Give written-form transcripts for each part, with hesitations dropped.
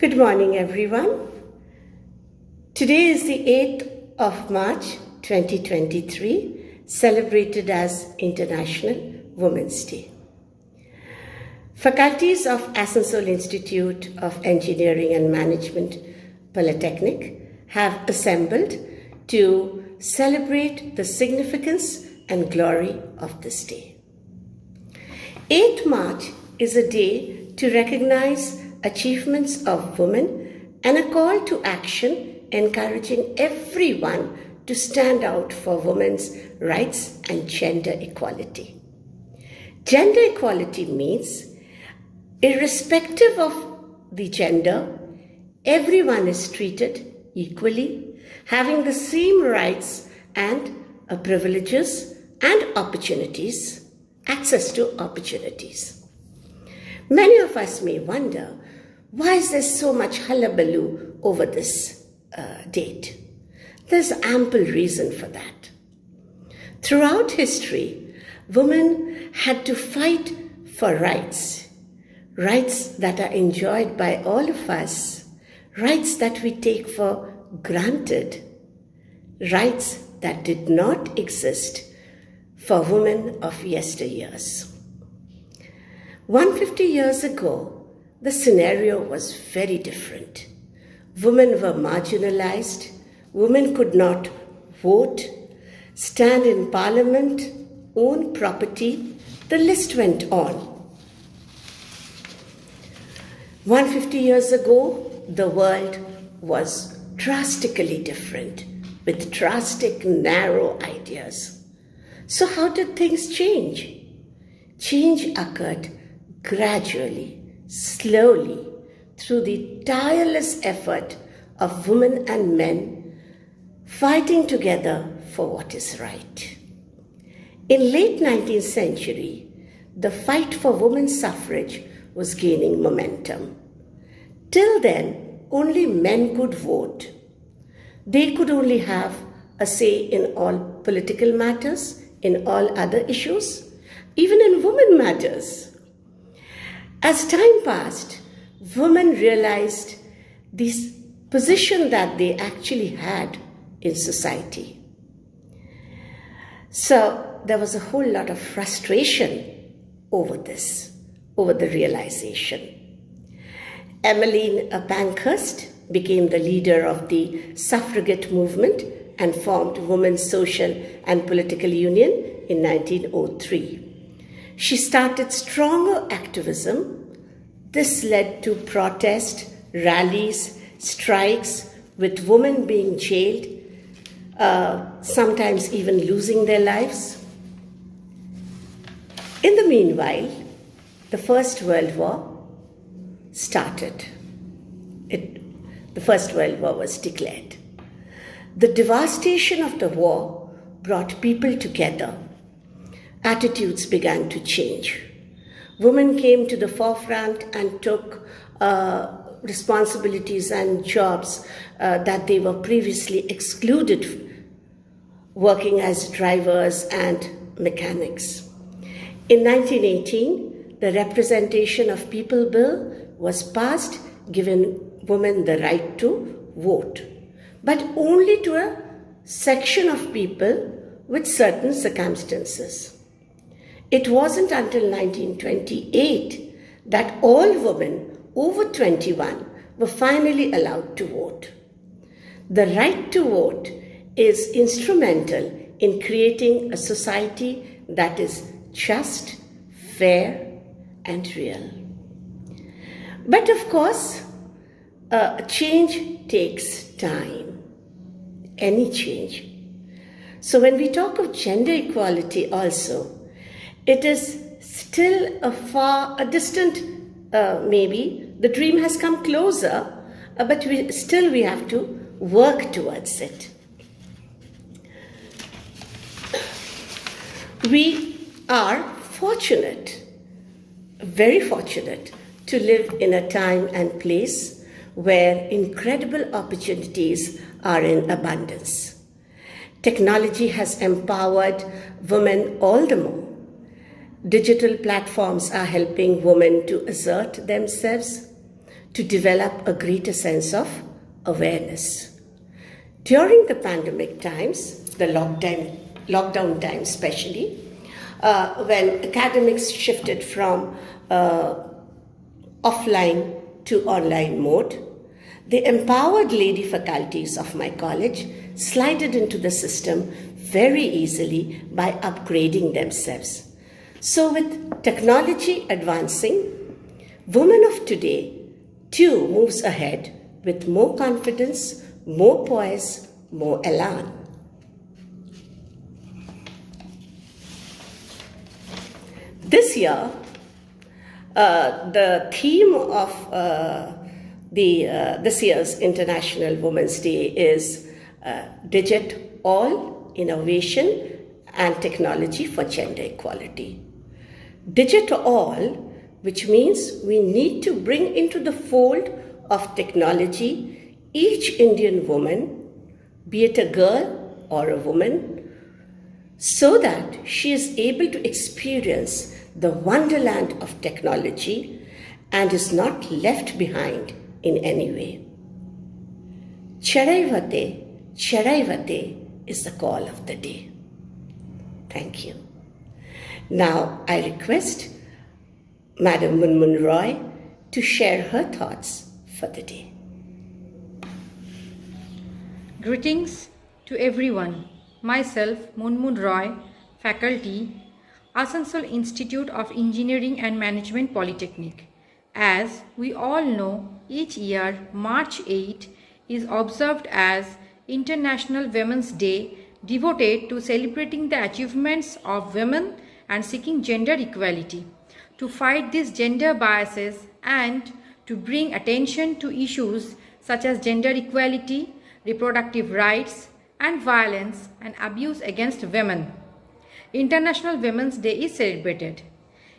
Good morning, everyone. Today is the 8th of March 2023, celebrated as International Women's Day. Faculties of Asansol Institute of Engineering and Management, Polytechnic, have assembled to celebrate the significance and glory of this day. 8th March is a day to recognize achievements of women and a call to action encouraging everyone to stand out for women's rights and gender equality. Gender equality means, irrespective of the gender, everyone is treated equally, having the same rights and privileges and opportunities, access to opportunities. Many of us may wonder, why is there so much hullabaloo over this date? There's ample reason for that. Throughout history, women had to fight for rights that are enjoyed by all of us, rights that we take for granted, rights that did not exist for women of yesteryears. 150 years ago, the scenario was very different. Women were marginalized, women could not vote, stand in parliament, own property, the list went on. 150 years ago, the world was drastically different, with drastic, narrow ideas. So how did things change? Change occurred gradually, slowly, through the tireless effort of women and men fighting together for what is right. In late 19th century, the fight for women's suffrage was gaining momentum. Till then, only men could vote. They could only have a say in all political matters, in all other issues, even in women matters. As time passed, women realized this position that they actually had in society. So there was a whole lot of frustration over this, over the realization. Emmeline Pankhurst became the leader of the suffragette movement and formed Women's Social and Political Union in 1903. She started stronger activism. This led to protest, rallies, strikes, with women being jailed, sometimes even losing their lives. In the meanwhile, the First World War started. The First World War was declared. The devastation of the war brought people together. Attitudes began to change. Women came to the forefront and took responsibilities and jobs that they were previously excluded, working as drivers and mechanics. In 1918, the Representation of People Bill was passed, giving women the right to vote, but only to a section of people with certain circumstances. It wasn't until 1928 that all women over 21 were finally allowed to vote. The right to vote is instrumental in creating a society that is just, fair, and real. But of course, change takes time, any change. So when we talk of gender equality also, it is still a distant, maybe. The dream has come closer, but we have to work towards it. We are fortunate, very fortunate, to live in a time and place where incredible opportunities are in abundance. Technology has empowered women all the more. Digital platforms are helping women to assert themselves, to develop a greater sense of awareness. During the pandemic times, the lockdown times especially, when academics shifted from offline to online mode, the empowered lady faculties of my college slided into the system very easily by upgrading themselves. So with technology advancing, women of today too moves ahead with more confidence, more poise, more elan. This year, the theme of this year's International Women's Day is Digit All Innovation and Technology for Gender Equality. Digit All, which means we need to bring into the fold of technology each Indian woman, be it a girl or a woman, so that she is able to experience the wonderland of technology and is not left behind in any way. Charaivate, Charaivate is the call of the day. Thank you. Now I request Madam Munmun Roy to share her thoughts for the day. Greetings to everyone. Myself, Munmun Roy, faculty, Asansol Institute of Engineering and Management Polytechnic. As we all know, each year March 8 is observed as International Women's Day, devoted to celebrating the achievements of women and seeking gender equality, to fight these gender biases and to bring attention to issues such as gender equality, reproductive rights, and violence and abuse against women. International Women's Day is celebrated.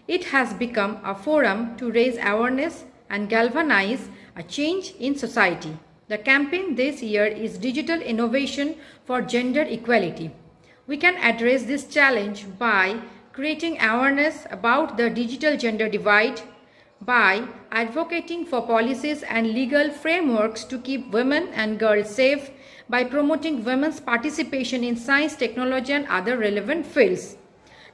It has become a forum to raise awareness and galvanize a change in society. The campaign this year is Digital Innovation for Gender Equality. We can address this challenge by creating awareness about the digital gender divide, by advocating for policies and legal frameworks to keep women and girls safe, by promoting women's participation in science, technology, and other relevant fields.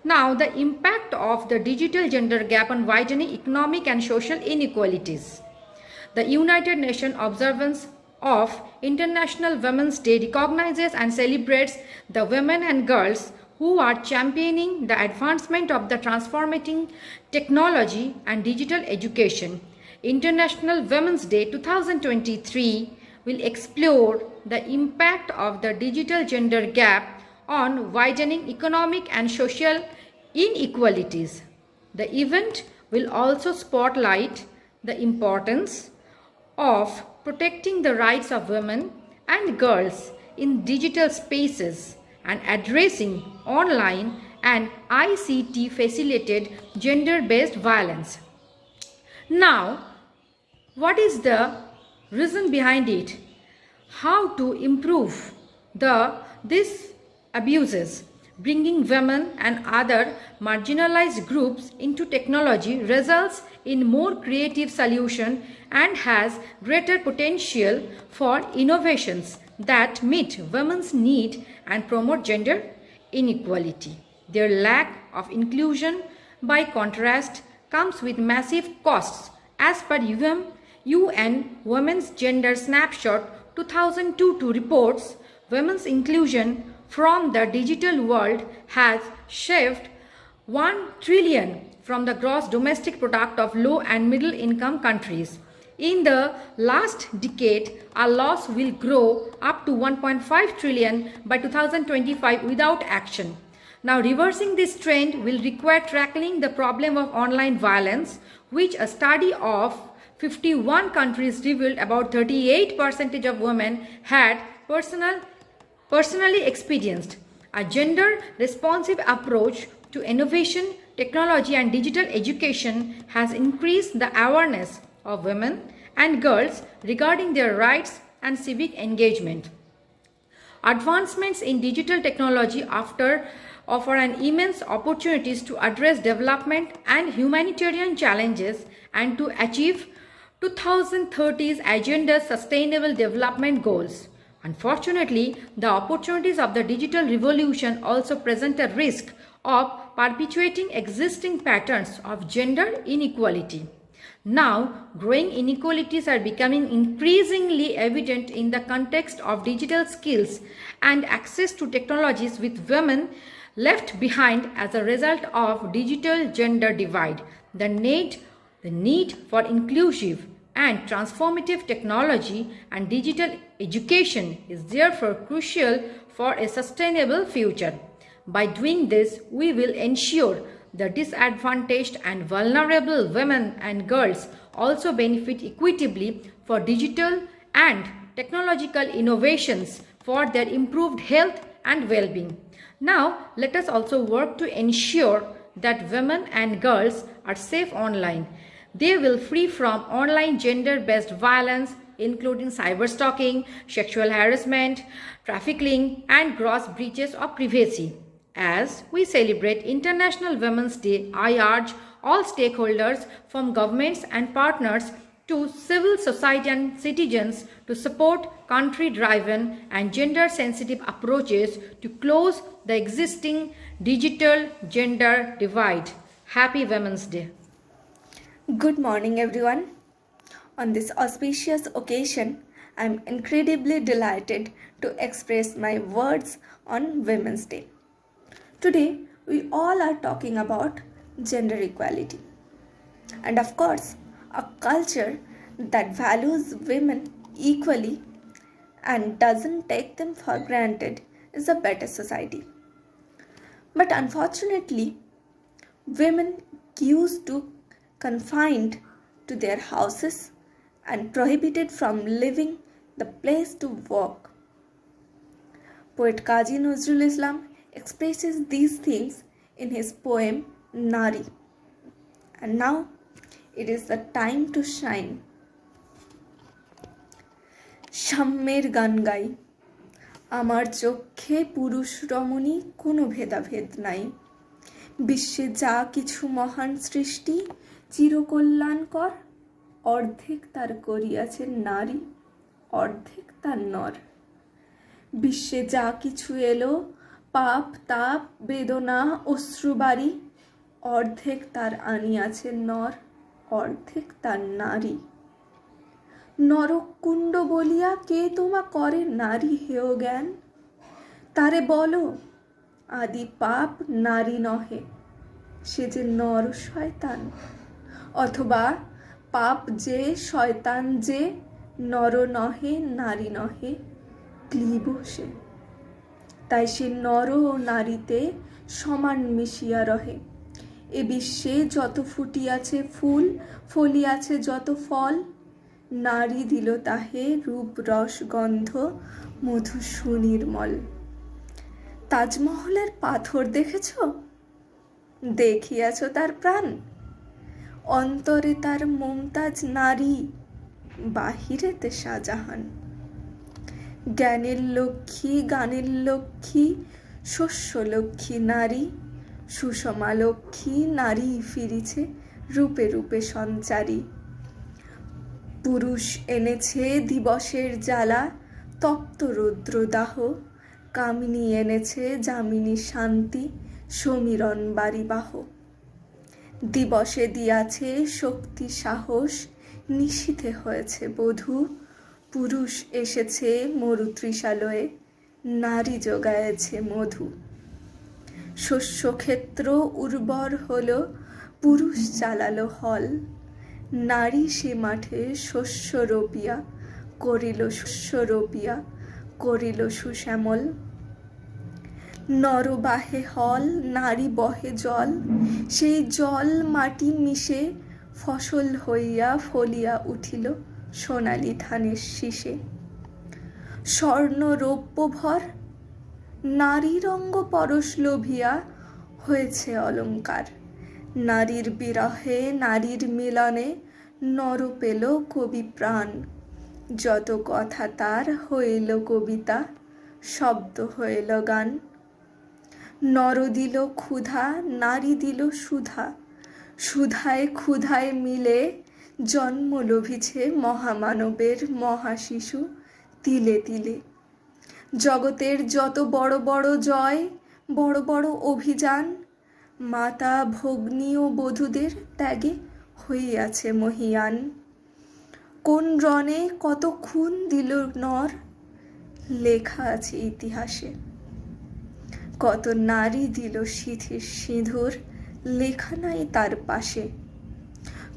Now, the impact of the digital gender gap on widening economic and social inequalities. The United Nations observance of International Women's Day recognizes and celebrates the women and girls who are championing the advancement of the transformating technology and digital education. International Women's Day 2023 will explore the impact of the digital gender gap on widening economic and social inequalities. The event will also spotlight the importance of protecting the rights of women and girls in digital spaces and addressing online and ICT facilitated gender-based violence. Now, what is the reason behind it? How to improve these abuses? Bringing women and other marginalized groups into technology results in more creative solutions and has greater potential for innovations that meet women's need and promote gender inequality. Their lack of inclusion, by contrast, comes with massive costs. As per UN Women's Gender Snapshot 2002 reports, women's inclusion from the digital world has shaved 1 trillion from the gross domestic product of low and middle income countries. In the last decade, our loss will grow up to 1.5 trillion by 2025 without action. Now, reversing this trend will require tackling the problem of online violence, which a study of 51 countries revealed about 38% of women had personally experienced. A gender-responsive approach to innovation, technology, and digital education has increased the awareness of women and girls regarding their rights and civic engagement. Advancements in digital technology offer an immense opportunities to address development and humanitarian challenges and to achieve 2030's Agenda's Sustainable Development Goals. Unfortunately, the opportunities of the digital revolution also present a risk of perpetuating existing patterns of gender inequality. Now, growing inequalities are becoming increasingly evident in the context of digital skills and access to technologies, with women left behind as a result of digital gender divide. The need for inclusive and transformative technology and digital education is therefore crucial for a sustainable future. By doing this, we will ensure the disadvantaged and vulnerable women and girls also benefit equitably for digital and technological innovations for their improved health and well-being. Now, let us also work to ensure that women and girls are safe online. They will free from online gender-based violence, including cyberstalking, sexual harassment, trafficking, and gross breaches of privacy. As we celebrate International Women's Day, I urge all stakeholders, from governments and partners to civil society and citizens, to support country-driven and gender-sensitive approaches to close the existing digital gender divide. Happy Women's Day. Good morning, everyone. On this auspicious occasion, I am incredibly delighted to express my words on Women's Day. Today, we all are talking about gender equality. And of course, a culture that values women equally and doesn't take them for granted is a better society. But unfortunately, women used to confined to their houses and prohibited from leaving the place to work. Poet Kazi Nazrul Islam expresses these things in his poem Nari. And now it is the time to shine. সাম্যের গান গাই, আমার চোখে পুরুষ রমণী কোনো ভেদাভেদ নাই। বিশ্বে যা কিছু মহান সৃষ্টি চিরকল্যাণকর, অর্ধেক তার করিয়াছে নারী, অর্ধেক তার নর। বিশ্বে যা কিছু এলো পাপ তাপ বেদনা অশ্রুবারি, অর্ধেক তার আনিয়াছে নর, অর্ধেক তার নারী। নরকুণ্ড বলিয়া কে তোমা করে নারী হেয় জ্ঞান, তারে বলো আদি পাপ নারী নহে, সে যে নর শয়তান। অথবা পাপ যে শয়তান যে, নর নহে নারী নহে, ক্লীব সে। তাই সে নর ও নারীতে সমান মিশিয়া রহে। এ বিশ্বে যত ফুটিয়াছে ফুল, ফলিয়াছে যত ফল, নারী দিল তাহে রূপ রস গন্ধ মধু সুনির্মল। তাজমহলের পাথর দেখেছ? দেখিয়াছ তার প্রাণ? অন্তরে তার মমতাজ নারী, বাহিরেতে শাহজাহান। জ্ঞানের লক্ষ্মী গানের লক্ষ্মী শস্য লক্ষ্মী নারী, সুষমা লক্ষ্মী নারী ফিরিছে রূপে রূপে সঞ্চারী। পুরুষ এনেছে দিবসের জ্বালা, তপ্ত রৌদ্রদাহ, কামিনী এনেছে যামিনী শান্তি, সমীরণ বাড়িবাহ। দিবসে দিয়াছে শক্তি সাহস, নিশীথে হয়েছে বধূ, পুরুষ এসেছে মরুতৃষালয়ে, নারী যোগায়েছে মধু। শস্যক্ষেত্র উর্বর হলো, পুরুষ চালালো হল, নারী সে মাঠে শস্য রোপিয়া করিল সুশ্যামল। নর বাহে হল, নারী বহে জল, সেই জল মাটি মিশে ফসল হইয়া ফলিয়া উঠিল সোনালি ধানের শীষে। স্বর্ণ রৌপ্য ভর, নারীর অঙ্গ পরশ লোভিয়া হয়েছে অলঙ্কার। নারীর বিরহে নারীর মিলনে, নর পেল কবি প্রাণ। যত কথা তার হইল কবিতা, শব্দ হইল গান। নর দিল ক্ষুধা, নারী দিল সুধা, সুধায় ক্ষুধায় মিলে জন্ম লভিছে মহামানবের মহাশিশু তিলে তিলে। জগতের যত বড় বড় জয়, বড় বড় অভিযান, মাতা ভগ্নী ও বধূদের ত্যাগে হইয়াছে মহীয়ান। কোন রণে কত খুন দিল নর, লেখা আছে ইতিহাসে। কত নারী দিল সিঁথির সিঁদুর, লেখা নাই তার পাশে।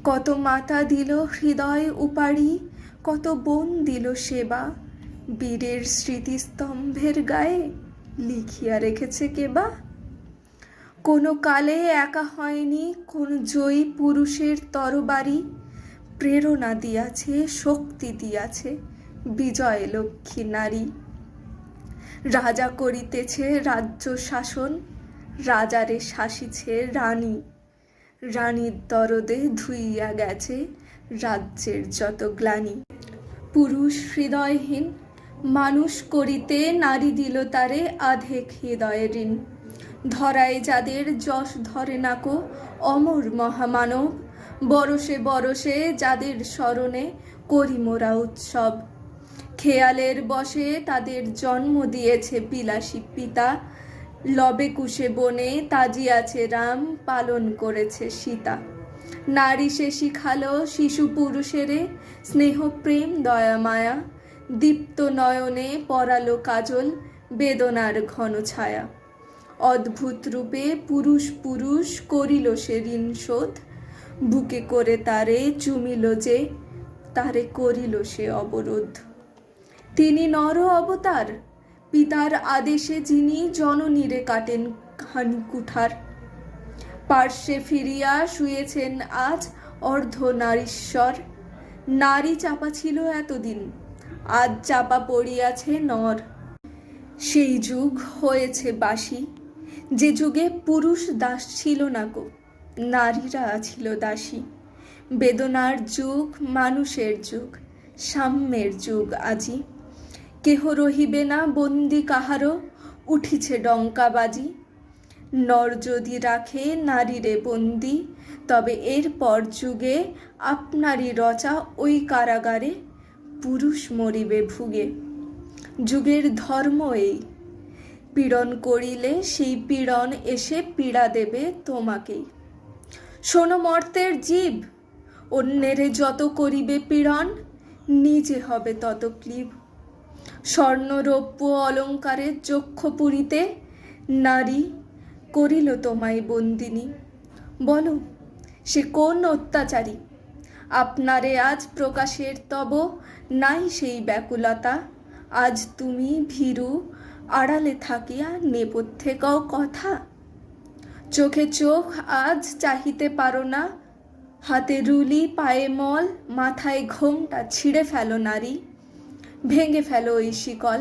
কত মাতা দিল হৃদয় উপাড়ি, কত বোন দিল সেবা, বীরের স্মৃতিস্তম্ভের গায়ে লিখিয়া রেখেছে কেবা। কোনো কালে একা হয়নি কোন জয়ী পুরুষের তরবারি, প্রেরণা দিয়াছে শক্তি দিয়াছে বিজয় লক্ষ্মী নারী। রাজা করিতেছে রাজ্য শাসন, রাজারে শাসিছে রানী, রানীর দরদে ধুইয়া গেছে রাজ্যের যত গ্লানি। পুরুষ হৃদয়হীন মানুষ করিতে নারী দিল তারে আধেক হৃদয়ের ঋণ। ধরায় যাদের যশ ধরে নাকো অমর মহামানব, বরষে বরষে যাদের স্মরণে করি মোরা উৎসব। খেয়ালের বশে তাদের জন্ম দিয়েছে বিলাসী পিতা, লবে কুশে বনে তাজিয়াছে রাম, পালন করেছে সীতা। নারী সে শিখালো শিশু পুরুষেরে স্নেহ প্রেম দয়া মায়া, দীপ্ত নয়নে পরালো কাজল বেদনার ঘন ছায়া। অদ্ভুত রূপে পুরুষ পুরুষ করিল সে ঋণ শোধ, বুকে করে তারে চুমিল যে, তারে করিল সে অবরোধ। তিনি নর অবতার, পিতার আদেশে যিনি জননীরে কাটেন হানি কুঠার। পার্শ্বে ফিরিয়া শুয়েছেন আজ অর্ধ নারীশ্বর, নারী চাপা ছিল এতদিন, আজ চাপা পড়িয়াছে নর। সেই যুগ হয়েছে বাসি, যে যুগে পুরুষ দাস ছিল না গো, নারীরা ছিল দাসী। বেদনার যুগ মানুষের যুগ, সাম্যের যুগ আজি। কেহ রহিবে না বন্দি কাহারও, উঠিছে ডঙ্কা বাজি। নর যদি রাখে নারীরে বন্দি, তবে এরপর যুগে আপনারই রচা ওই কারাগারে পুরুষ মরিবে ভুগে। যুগের ধর্ম এই, পীড়ন করিলে সেই পীড়ন এসে পীড়া দেবে তোমাকেই। শোনো মর্তের জীব, অন্যেরে যত করিবে পীড়ন, নিজে হবে তত ক্লীব। স্বর্ণ রৌপ্য অলঙ্কারের চক্ষ পুরিতে নারী করিল তোমায় বন্দিনী। বলো সে কোন অত্যাচারী, আপনারে আজ প্রকাশের তব নাই সেই ব্যাকুলতা। আজ তুমি ভীরু আড়ালে থাকিয়া নেপথ্যে কও কথা। চোখে চোখ আজ চাহিতে পারো না, হাতে রুলি পায়ে মল, মাথায় ঘোমটা ছিঁড়ে ফেলো নারী। ভেঙে ফেলো ওই শিকল,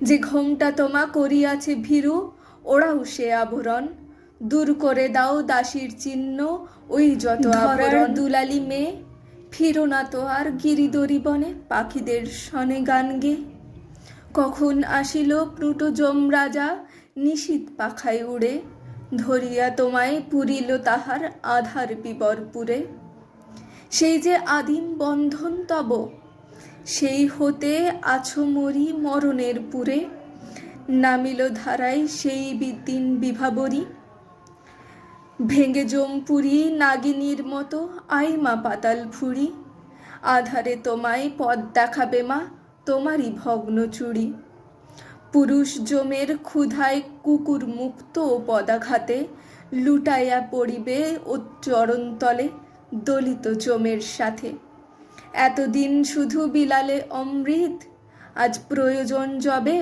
যে ঘোমটা তোমা করিয়াছে ভীরু, ওরাও সে আভরণ। দূর করে দাও দাসীর চিহ্ন, ওই যত আভরণ। দুলালি মেয়ে ফিরো না তো আর গিরিদরি বনে, পাখিদের শনে গান গে। কখন আসিল প্লুটো যমরাজা, নিশীথ পাখায় উড়ে, ধরিয়া তোমায় পুরিল তাহার আধার বিবরপুরে। সেই যে আদিম বন্ধন তব, সেই হতে আছো মরি মরণের পুরে। নামিল ধারায় সেই দিন বিভাবরী, ভেঙে জমপুরি নাগিনীর মতো আইমা পাতাল ফুরি। আধারে তোমায় পথ দেখাবে মা তোমারই ভগ্ন চুড়ি। পুরুষ জমের ক্ষুধায় কুকুর মুক্ত ও পদাঘাতে, লুটাইয়া পড়িবে ও চরণতলে দলিত জমের সাথে। এতদিন শুধু বিলালে অমৃত, আজ প্রয়োজন যবে,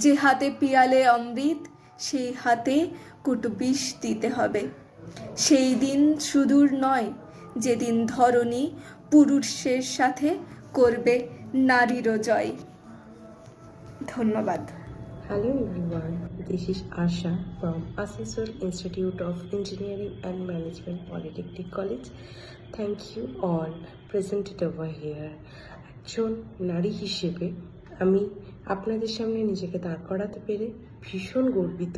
যে হাতে পিয়ালে অমৃত সেই হাতে কুটবিষ দিতে হবে। সেই দিন সুদূর নয় যেদিন ধরণী পুরুষের সাথে করবে নারীরও জয়। ধন্যবাদ। Hello everyone, this is Asha from Asansol Institute of Engineering and Management Polytechnic College. Thank you all presented over here. একজন নারী হিসেবে আমি আপনাদের সামনে নিজেকে দাঁড় করাতে পেরে ভীষণ গর্বিত।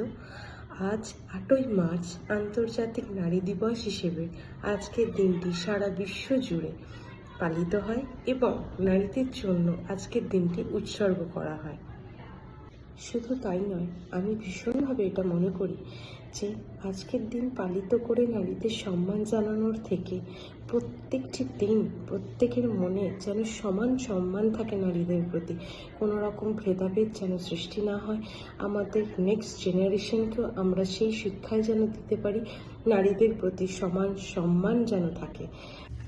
আজ 8ই মার্চ আন্তর্জাতিক নারী দিবস হিসেবে আজকের দিনটি সারা বিশ্ব জুড়ে পালিত হয় এবং নারীদের জন্য আজকের দিনটি উৎসর্গ করা হয়। শুধু তাই নয়, আমি ভীষণভাবে এটা মনে করি যে আজকের দিন পালিত করে নারীদের সম্মান জানানোর থেকে প্রত্যেকটি দিন প্রত্যেকের মনে যেন সমান সম্মান থাকে নারীদের প্রতি, কোনো রকম ভেদাভেদ যেন সৃষ্টি না হয়। আমাদের নেক্সট জেনারেশনকেও আমরা সেই শিক্ষায় যেন দিতে পারি, নারীদের প্রতি সমান সম্মান যেন থাকে।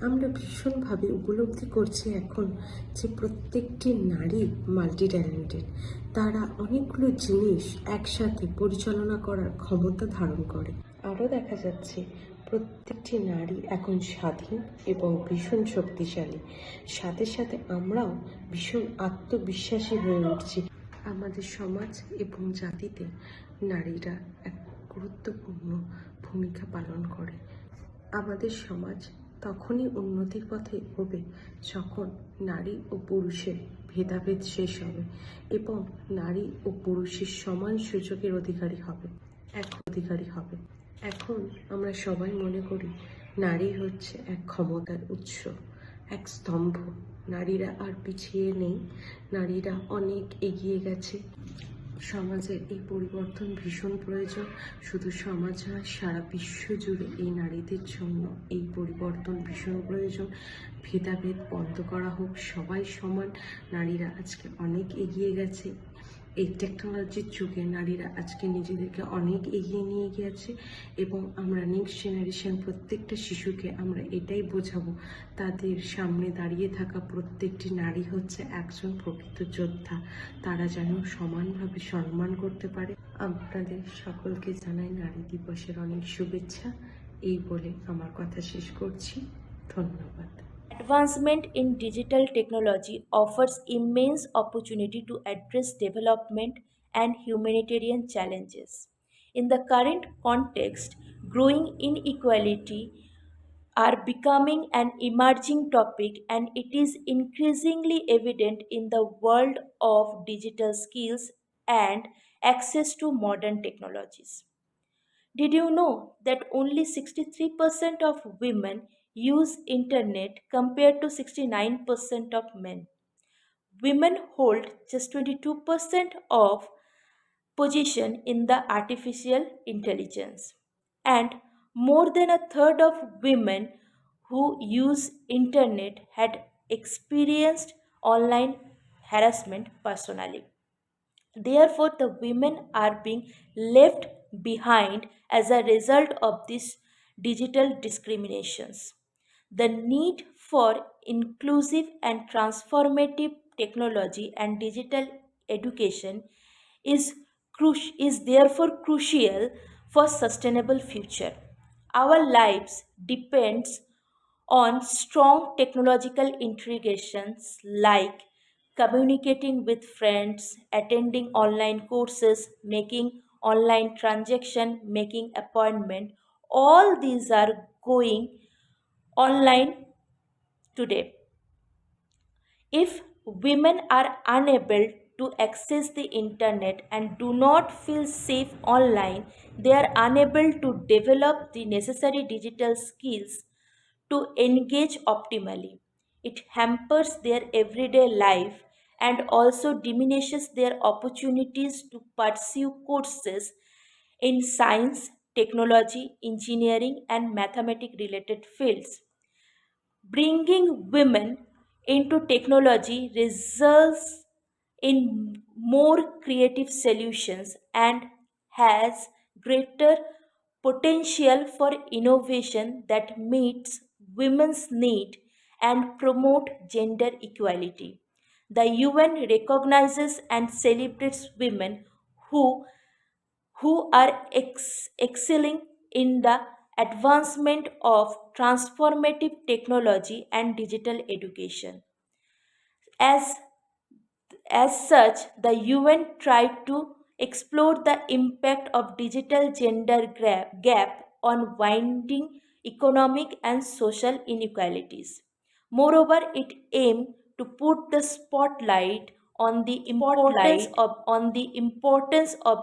আমরা ভীষণভাবে উপলব্ধি করছি এখন যে প্রত্যেকটি নারী মাল্টি ট্যালেন্টেড, তারা অনেকগুলো জিনিস একসাথে পরিচালনা করার ক্ষমতা ধারণ করে। আরও দেখা যাচ্ছে প্রত্যেকটি নারী এখন স্বাধীন এবং ভীষণ শক্তিশালী, সাথে সাথে আমরাও ভীষণ আত্মবিশ্বাসী হয়ে উঠছি। আমাদের সমাজ এবং জাতিতে নারীরা এক গুরুত্বপূর্ণ ভূমিকা পালন করে। আমাদের সমাজ তখনই উন্নতির পথে এগোবে যখন নারী ও পুরুষের ভেদাভেদ শেষ হবে এবং নারী ও পুরুষের সমান সুযোগের অধিকারী হবে। এখন আমরা সবাই মনে করি নারী হচ্ছে এক ক্ষমতার উৎস, এক স্তম্ভ। নারীরা আর পিছিয়ে নেই, নারীরা অনেক এগিয়ে গেছে। সমাজের এই পরিবর্তন ভীষণ প্রয়োজন। শুধু সমাজ নয়, সারা বিশ্ব জুড়ে এই নারীদের জন্য এই পরিবর্তন ভীষণ প্রয়োজন। ভেদাভেদ বন্ধ করা হোক, সবাই সমান। নারীরা আজকে অনেক এগিয়ে গেছে। এই টেকনোলজির যুগে নারীরা আজকে নিজেদেরকে অনেক এগিয়ে নিয়ে গিয়েছে এবং আমরা নেক্সট জেনারেশন প্রত্যেকটা শিশুকে আমরা এটাই বোঝাবো, তাদের সামনে দাঁড়িয়ে থাকা প্রত্যেকটি নারী হচ্ছে একজন প্রকৃত যোদ্ধা। তারা যেন সমানভাবে সম্মান করতে পারে। আপনাদের সকলকে জানাই নারী দিবসের অনেক শুভেচ্ছা। এই বলে আমার কথা শেষ করছি। ধন্যবাদ। Advancement in digital technology offers immense opportunity to address development and humanitarian challenges. In the current context, growing inequality are becoming an emerging topic, and it is increasingly evident in the world of digital skills and access to modern technologies. Did you know that only 63% of women use internet compared to 69% of men? Women hold just 22% of position in the artificial intelligence, and more than a third of women who use internet had experienced online harassment personally. Therefore, the women are being left behind as a result of these digital discriminations. The need for inclusive and transformative technology and digital education is, is therefore crucial for sustainable future. Our lives depends on strong technological integrations like communicating with friends, attending online courses, making online transaction, making appointment. All these are going online today. If women are unable to access the internet and do not feel safe online, they are unable to develop the necessary digital skills to engage optimally. It hampers their everyday life and also diminishes their opportunities to pursue courses in science, technology, engineering, and mathematics related fields. Bringing women into technology results in more creative solutions and has greater potential for innovation that meets women's need and promote gender equality. The UN recognizes and celebrates women who are excelling in the advancement of transformative technology and digital education. As, as such, the UN tried to explore the impact of digital gender gap on winding economic and social inequalities. Moreover, it aimed to put the spotlight on the importance of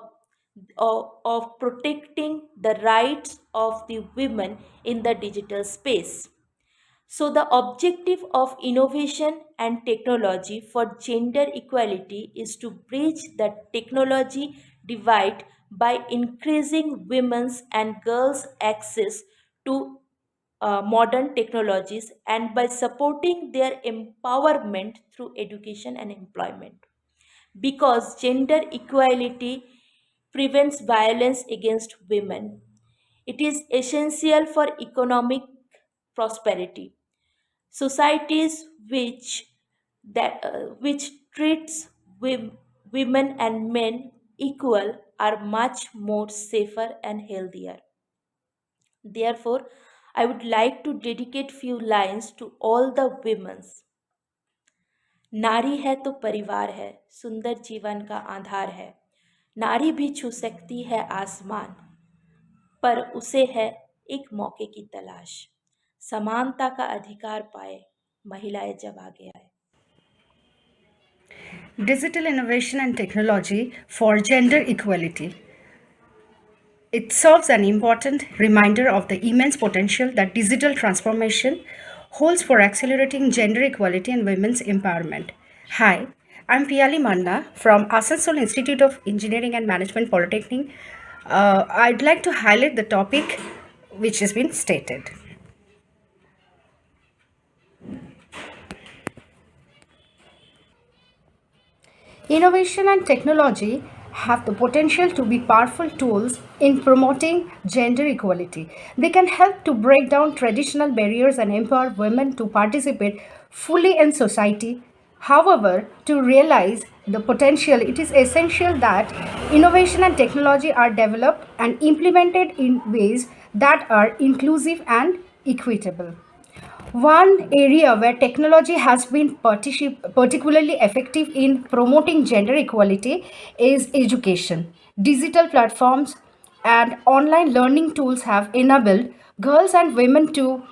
of protecting the rights of the women in the digital space. So, the objective of innovation and technology for gender equality is to bridge the technology divide by increasing women's and girls' access to modern technologies and by supporting their empowerment through education and employment. Because gender equality prevents violence against women, it is essential for economic prosperity. Societies which treats women and men equal are much more safer and healthier. Therefore, I would like to dedicate few lines to all the women's. नारी है तो परिवार है, सुंदर जीवन का आधार है। नारी भी छू सकती है आसमान, पर उसे है एक मौके की तलाश। समानता का अधिकार पाए महिलाएं जब आगे आए। Digital innovation and technology for gender equality. It serves an important reminder of the immense potential that digital transformation holds for accelerating gender equality and women's empowerment. Hi, I'm Piali Manna from Asansol Institute of Engineering and Management Polytechnic. I'd like to highlight the topic which has been stated. Innovation and technology have the potential to be powerful tools in promoting gender equality. They can help to break down traditional barriers and empower women to participate fully in society. However, to realize the potential, it is essential that innovation and technology are developed and implemented in ways that are inclusive and equitable. One area where technology has been particularly effective in promoting gender equality is education. Digital platforms and online learning tools have enabled girls and women to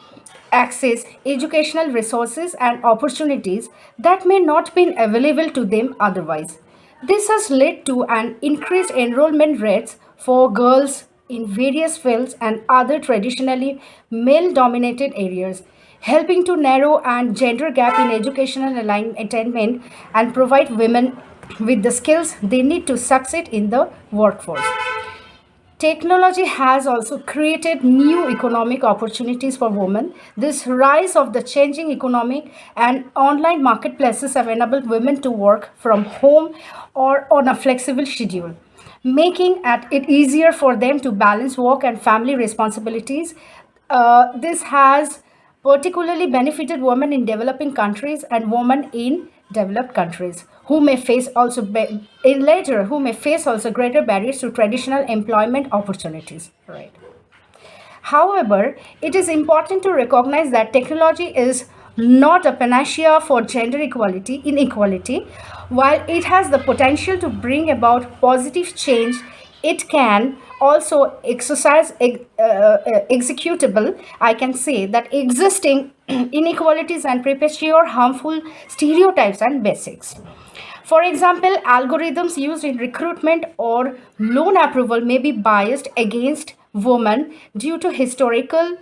access educational resources and opportunities that may not be available to them otherwise. This has led to an increased enrollment rates for girls in various fields and other traditionally male dominated areas, helping to narrow and gender gap in educational attainment and provide women with the skills they need to succeed in the workforce. Technology has also created new economic opportunities for women. This rise of the changing economy and online marketplaces have enabled women to work from home or on a flexible schedule, making it easier for them to balance work and family responsibilities. This has particularly benefited women in developing countries and women in developed countries who may face also in later who may face also greater barriers to traditional employment opportunities, right? However, it is important to recognize that technology is not a panacea for gender inequality. While it has the potential to bring about positive change, it can also executable. I can say that existing inequalities and perpetuate harmful stereotypes and basics. For example, algorithms used in recruitment or loan approval may be biased against women due to historical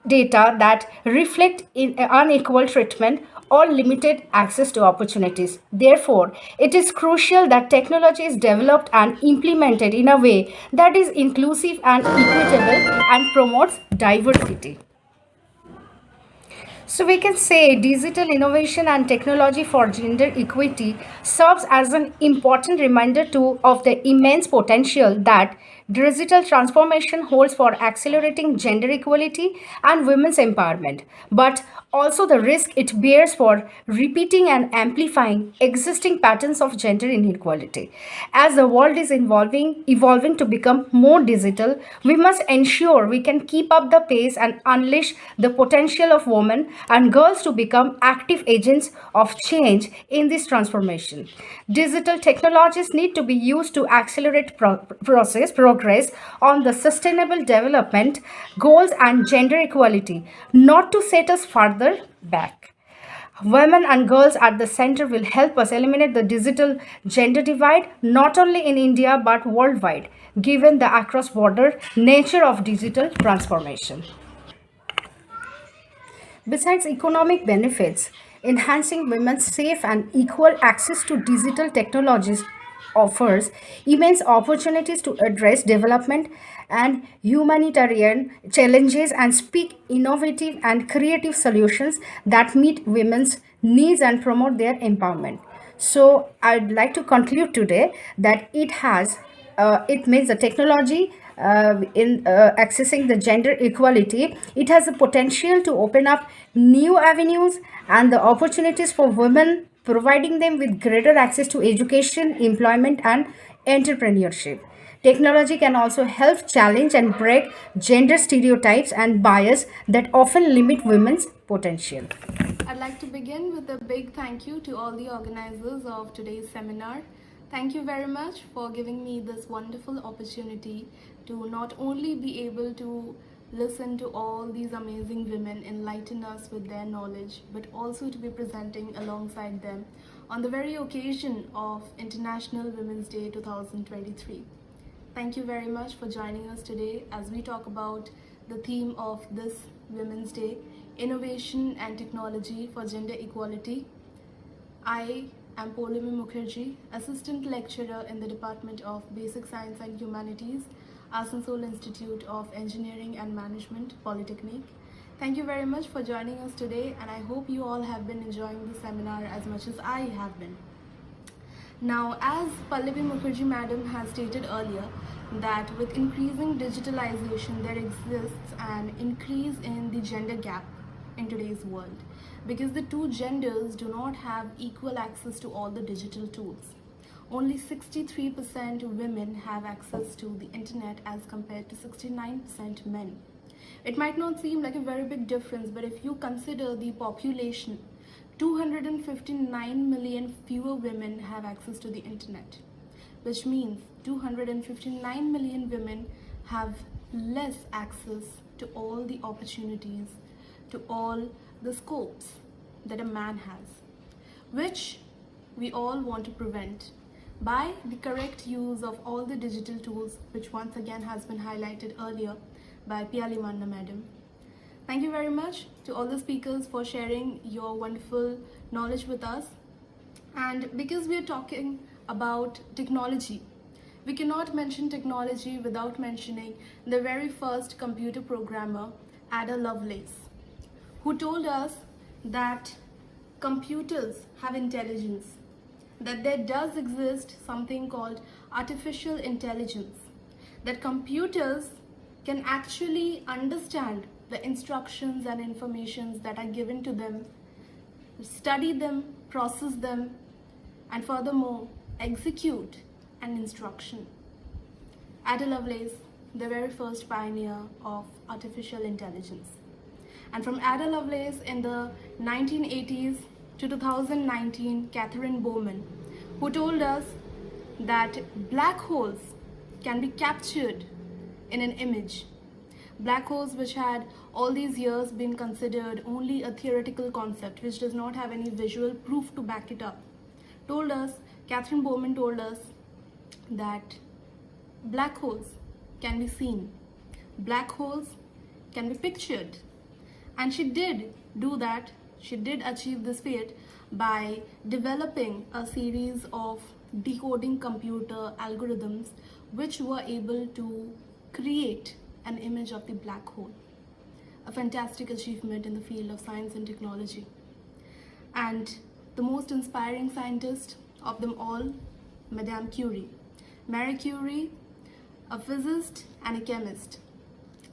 data that reflect unequal treatment or limited access to opportunities. Therefore, it is crucial that technology is developed and implemented in a way that is inclusive and equitable and promotes diversity. So we can say digital innovation and technology for gender equity serves as an important reminder of the immense potential that digital transformation holds for accelerating gender equality and women's empowerment, but also the risk it bears for repeating and amplifying existing patterns of gender inequality. As the world is evolving to become more digital, we must ensure we can keep up the pace and unleash the potential of women and girls to become active agents of change in this transformation. Digital technologies need to be used to accelerate progress on the sustainable development goals and gender equality, not to set us further back. Women and girls at the center will help us eliminate the digital gender divide not only in India but worldwide. given the across-border nature of digital transformation. Besides economic benefits, enhancing women's safe and equal access to digital technologies offers immense opportunities to address development and humanitarian challenges and speak innovative and creative solutions that meet women's needs and promote their empowerment. So I'd like to conclude today that it means the technology in accessing the gender equality, it has the potential to open up new avenues and the opportunities for women, providing them with greater access to education, employment, and entrepreneurship. Technology can also help challenge and break gender stereotypes and bias that often limit women's potential. I'd like to begin with a big thank you to all the organizers of today's seminar. Thank you very much for giving me this wonderful opportunity to not only be able to listen to all these amazing women enlighten us with their knowledge, but also to be presenting alongside them on the very occasion of International Women's Day 2023. Thank you very much for joining us today as we talk about the theme of this Women's Day, Innovation and Technology for Gender Equality. I am Poulami Mukherjee, Assistant Lecturer in the Department of Basic Science and Humanities, Asansol Institute of Engineering and Management, Polytechnic. Thank you very much for joining us today, and I hope you all have been enjoying the seminar as much as I have been. Now, as Pallavi Mukherjee Madam has stated earlier, that with increasing digitalization, there exists an increase in the gender gap in today's world because the two genders do not have equal access to all the digital tools. Only 63% women have access to the internet as compared to 69% men. It might not seem like a very big difference, but if you consider the population, 259 million fewer women have access to the internet, which means 259 million women have less access to all the opportunities, to all the scopes that a man has, which we all want to prevent by the correct use of all the digital tools, which once again has been highlighted earlier by Piali Manna Madam. Thank you very much to all the speakers for sharing your wonderful knowledge with us. And because we are talking about technology, we cannot mention technology without mentioning the very first computer programmer, Ada Lovelace, who told us that computers have intelligence, that there does exist something called artificial intelligence, that computers can actually understand the instructions and informations that are given to them, study them, process them, and furthermore execute an instruction. Ada Lovelace, the very first pioneer of artificial intelligence. And from Ada Lovelace in the 1980s to 2019, Catherine Bowman, who told us that black holes can be captured in an image. Black holes, which had all these years been considered only a theoretical concept, which does not have any visual proof to back it up, Catherine Bowman told us that black holes can be seen, black holes can be pictured. And she did do that. She did achieve this feat by developing a series of decoding computer algorithms which were able to create an image of the black hole. A fantastic achievement in the field of science and technology. And the most inspiring scientist of them all, Madame Curie. Marie Curie, a physicist and a chemist.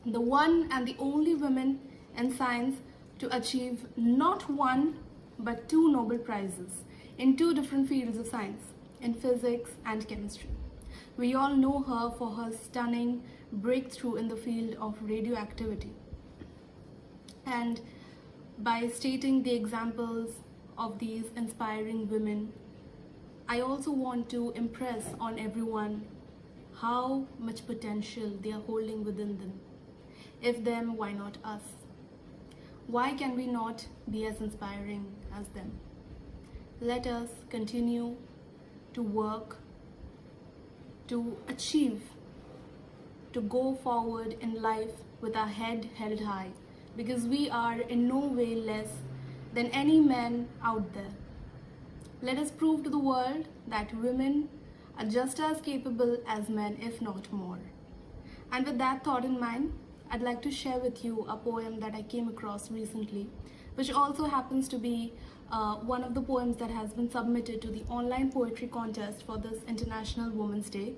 The one and the only woman in science to achieve not one but 2 Nobel Prizes in 2 different fields of science, in physics and chemistry. We all know her for her stunning breakthrough in the field of radioactivity. And by stating the examples of these inspiring women, I also want to impress on everyone how much potential they are holding within them. If them, why not us? Why can we not be as inspiring as them? Let us continue to work to achieve to go forward in life with our head held high, because we are in no way less than any man out there. Let us prove to the world that women are just as capable as men, if not more. And with that thought in mind, I'd like to share with you a poem that I came across recently, which also happens to be one of the poems that has been submitted to the online poetry contest for this International Women's Day.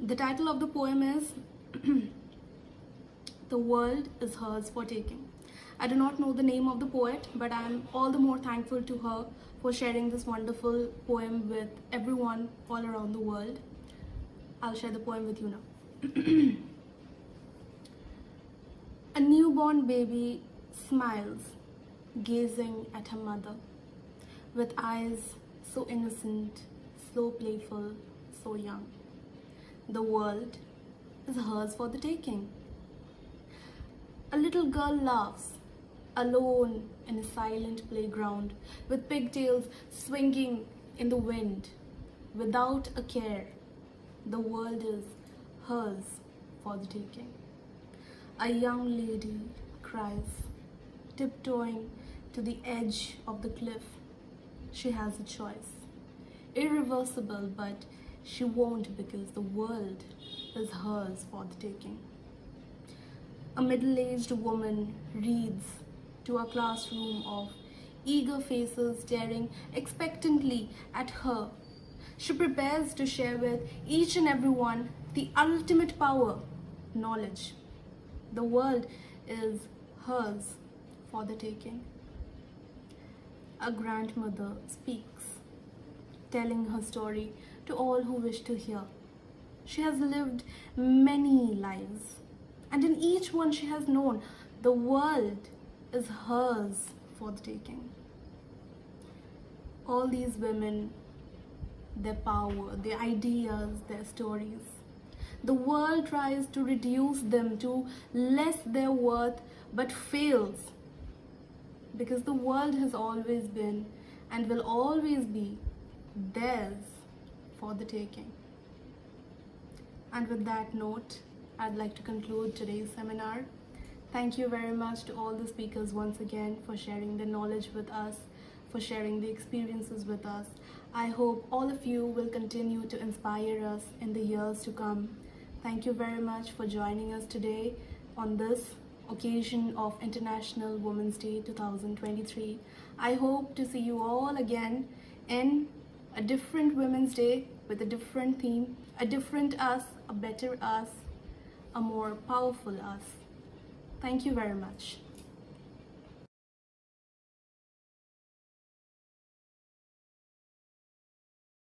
The title of the poem is The World is Hers for Taking. I do not know the name of the poet, but I am all the more thankful to her for sharing this wonderful poem with everyone all around the world. I'll share the poem with you now. A newborn baby smiles, gazing at her mother, with eyes so innocent, so playful, so young. The world is hers for the taking. A little girl laughs, alone in a silent playground, with pigtails swinging in the wind, without a care. The world is hers for the taking. A young lady cries, tiptoeing to the edge of the cliff. She has a choice, irreversible, but she won't, because the world is hers for the taking. A middle-aged woman reads to a classroom of eager faces staring expectantly at her. She prepares to share with each and every one the ultimate power, knowledge. The world is hers for the taking. A grandmother speaks, telling her story to all who wish to hear. She has lived many lives, and in each one she has known the world is hers for the taking. All these women, their power, their ideas, their stories, the world tries to reduce them to less their worth, but fails, because the world has always been and will always be theirs for the taking. And with that note, I'd like to conclude today's seminar. Thank you very much to all the speakers once again for sharing their knowledge with us, for sharing the experiences with us. I hope all of you will continue to inspire us in the years to come. Thank you very much for joining us today on this occasion of International Women's Day 2023. I hope to see you all again in a different Women's Day with a different theme, a different us, a better us, a more powerful us. Thank you very much.